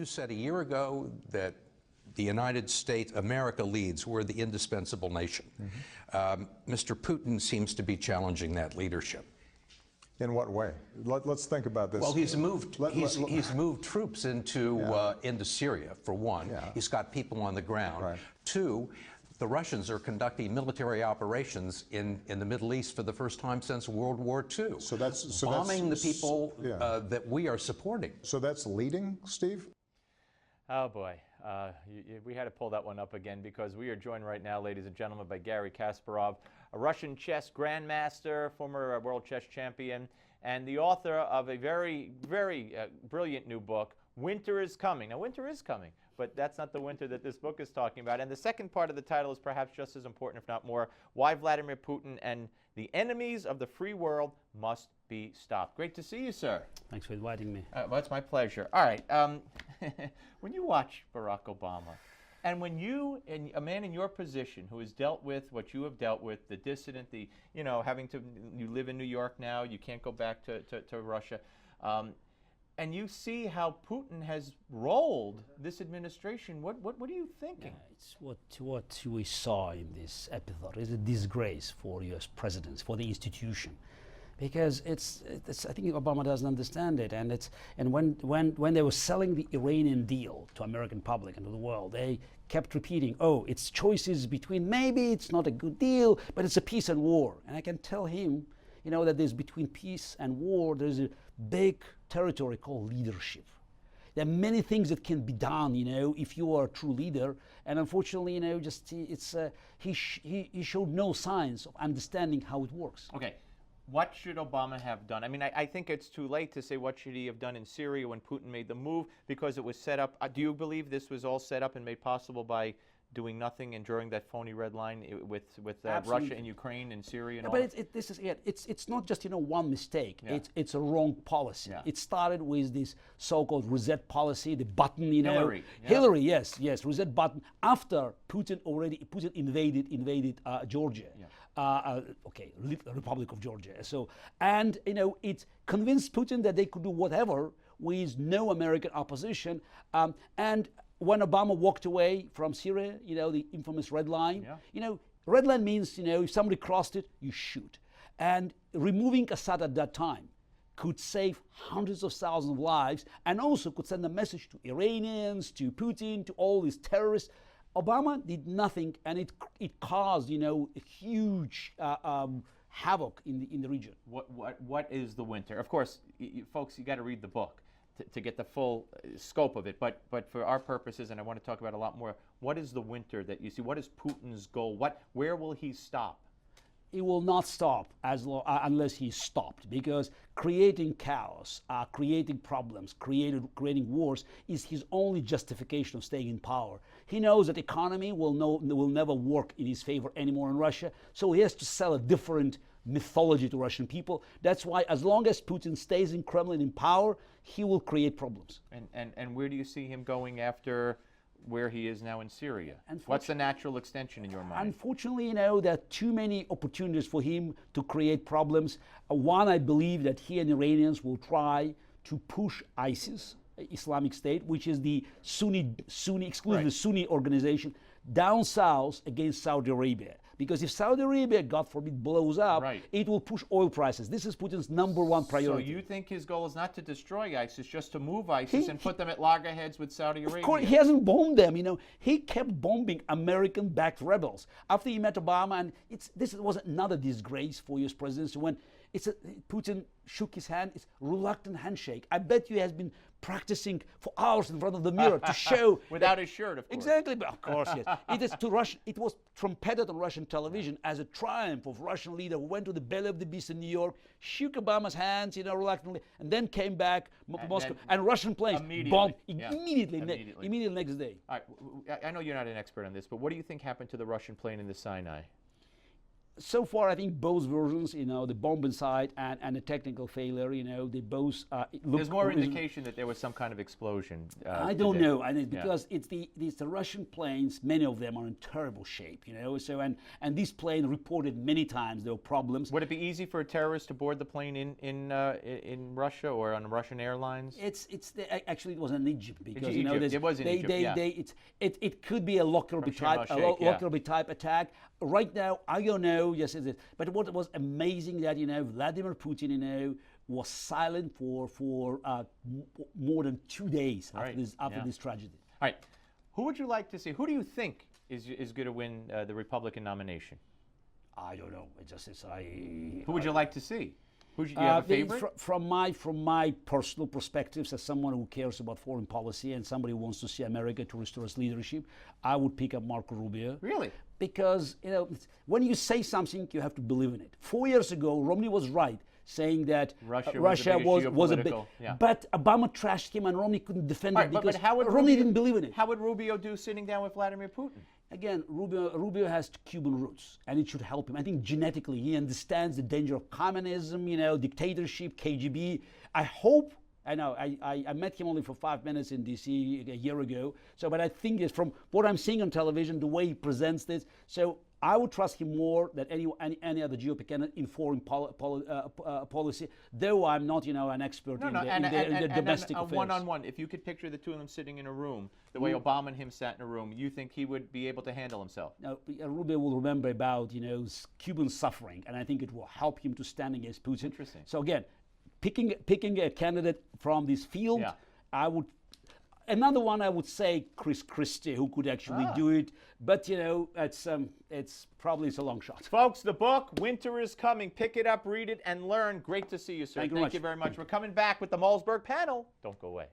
said a year ago that the United States, America leads, we're the indispensable nation. Mr. Putin seems to be challenging that leadership. In what way? Let's think about this. Well, he's moved troops into Syria, for one. Yeah. He's got people on the ground. Right. Two, the Russians are conducting military operations in the Middle East for the first time since World War II. So that's bombing the people that we are supporting. So that's leading, Steve? Oh boy, we had to pull that one up again, because we are joined right now, ladies and gentlemen, by Garry Kasparov, a Russian chess grandmaster, former world chess champion, and the author of a very, very brilliant new book, Winter is Coming. Now, winter is coming, but that's not the winter that this book is talking about. And the second part of the title is perhaps just as important, if not more: Why Vladimir Putin and the enemies of the free world must be stopped. Great to see you, sir. Thanks for inviting me. Well, it's my pleasure. All right. When you watch Barack Obama, and when you, and a man in your position who has dealt with what you have dealt with, the dissident, the, you live in New York now, you can't go back to Russia, and you see how Putin has rolled this administration, what are you thinking? It's what we saw in this episode is a disgrace for U.S. presidents, for the institution. Because it's I think Obama doesn't understand it, and when they were selling the Iranian deal to American public and to the world, they kept repeating, oh, it's choices between, maybe it's not a good deal, but it's a peace and war. And I can tell him, that there's between peace and war, there's a big territory called leadership. There are many things that can be done, if you are a true leader. And unfortunately, he showed no signs of understanding how it works. Okay. What should Obama have done? I mean, I think it's too late to say what should he have done in Syria when Putin made the move, because it was set up. Do you believe this was all set up and made possible by doing nothing and drawing that phony red line with Russia and Ukraine and Syria and all? But this is it. It's not just one mistake. Yeah. It's a wrong policy. Yeah. It started with this so-called reset policy, the button. Hillary. Yeah. Hillary, yes, reset button. After Putin invaded Georgia. Yeah. Republic of Georgia. So, and it convinced Putin that they could do whatever with no American opposition. And when Obama walked away from Syria, the infamous red line. Yeah. Red line means if somebody crossed it, you shoot. And removing Assad at that time could save hundreds of thousands of lives, and also could send a message to Iranians, to Putin, to all these terrorists. Obama did nothing, and it caused a huge havoc in the region. What is the winter? Of course, folks, you got to read the book to get the full scope of it. But for our purposes, and I want to talk about a lot more, what is the winter that you see? What is Putin's goal? Where will he stop? He will not stop unless he's stopped, because creating chaos, creating problems, creating wars is his only justification of staying in power. He knows that economy will never work in his favor anymore in Russia, so he has to sell a different mythology to Russian people. That's why, as long as Putin stays in Kremlin in power, he will create problems. And where do you see him going after where he is now in Syria? What's the natural extension in your mind? Unfortunately, there are too many opportunities for him to create problems. One, I believe that he and Iranians will try to push ISIS, Islamic State, which is the exclusively Sunni organization, down south against Saudi Arabia. Because if Saudi Arabia, God forbid, blows up, it will push oil prices. This is Putin's #1 priority. So you think his goal is not to destroy ISIS, just to move ISIS and put them at loggerheads with Saudi Arabia? Of course, he hasn't bombed them. He kept bombing American-backed rebels. After he met Obama, and this was another disgrace for U.S. presidency when Putin shook his hand. It's reluctant handshake. I bet you he has been practicing for hours in front of the mirror to show without his shirt, of course. Exactly, but of course, yes. It was trumpeted on Russian television as a triumph of Russian leader who went to the belly of the beast in New York, shook Obama's hands, reluctantly, and then came back to Moscow, and Russian planes bombed immediately next day. All right, I know you're not an expert on this, but what do you think happened to the Russian plane in the Sinai? so far, I think both versions, the bomb inside and the technical failure, they both look. There's more indication that there was some kind of explosion. I don't today. know, and because it's the Russian planes. Many of them are in terrible shape, So and this plane reported many times there were problems. Would it be easy for a terrorist to board the plane in Russia or on Russian airlines? Actually it was in Egypt because Egypt. It was in Egypt. It could be a Lockerbie type attack. Right now, I don't know. Yes, it is. But what was amazing that Vladimir Putin was silent for more than 2 days after this tragedy. All right, who would you like to see? Who do you think is going to win the Republican nomination? I don't know. Who would you like to see? Do you have a favorite? From my personal perspectives, as someone who cares about foreign policy and somebody who wants to see America to restore its leadership, I would pick up Marco Rubio. Really? Because when you say something, you have to believe in it. 4 years ago, Romney was right, saying that Russia was a big. Yeah. But Obama trashed him, and Romney couldn't defend it because but Romney didn't believe in it. How would Rubio do sitting down with Vladimir Putin? Again, Rubio has Cuban roots, and it should help him. I think genetically he understands the danger of communism, dictatorship, KGB. I met him only for 5 minutes in D.C. a year ago. But I think from what I'm seeing on television, the way he presents this, so I would trust him more than any other GOP candidate in foreign policy, though I'm not, an expert in the domestic affairs. One-on-one, if you could picture the two of them sitting in a room, the way Obama and him sat in a room, you think he would be able to handle himself? Now, Rubio will remember about, Cuban suffering, and I think it will help him to stand against Putin. Interesting. So again, picking a candidate from this field, I would. Another one I would say Chris Christie, who could actually do it, but it's probably a long shot. Folks, the book Winter is Coming. Pick it up, read it, and learn. Great to see you, sir. Thank you very much. We're coming back with the Malzberg panel. Don't go away.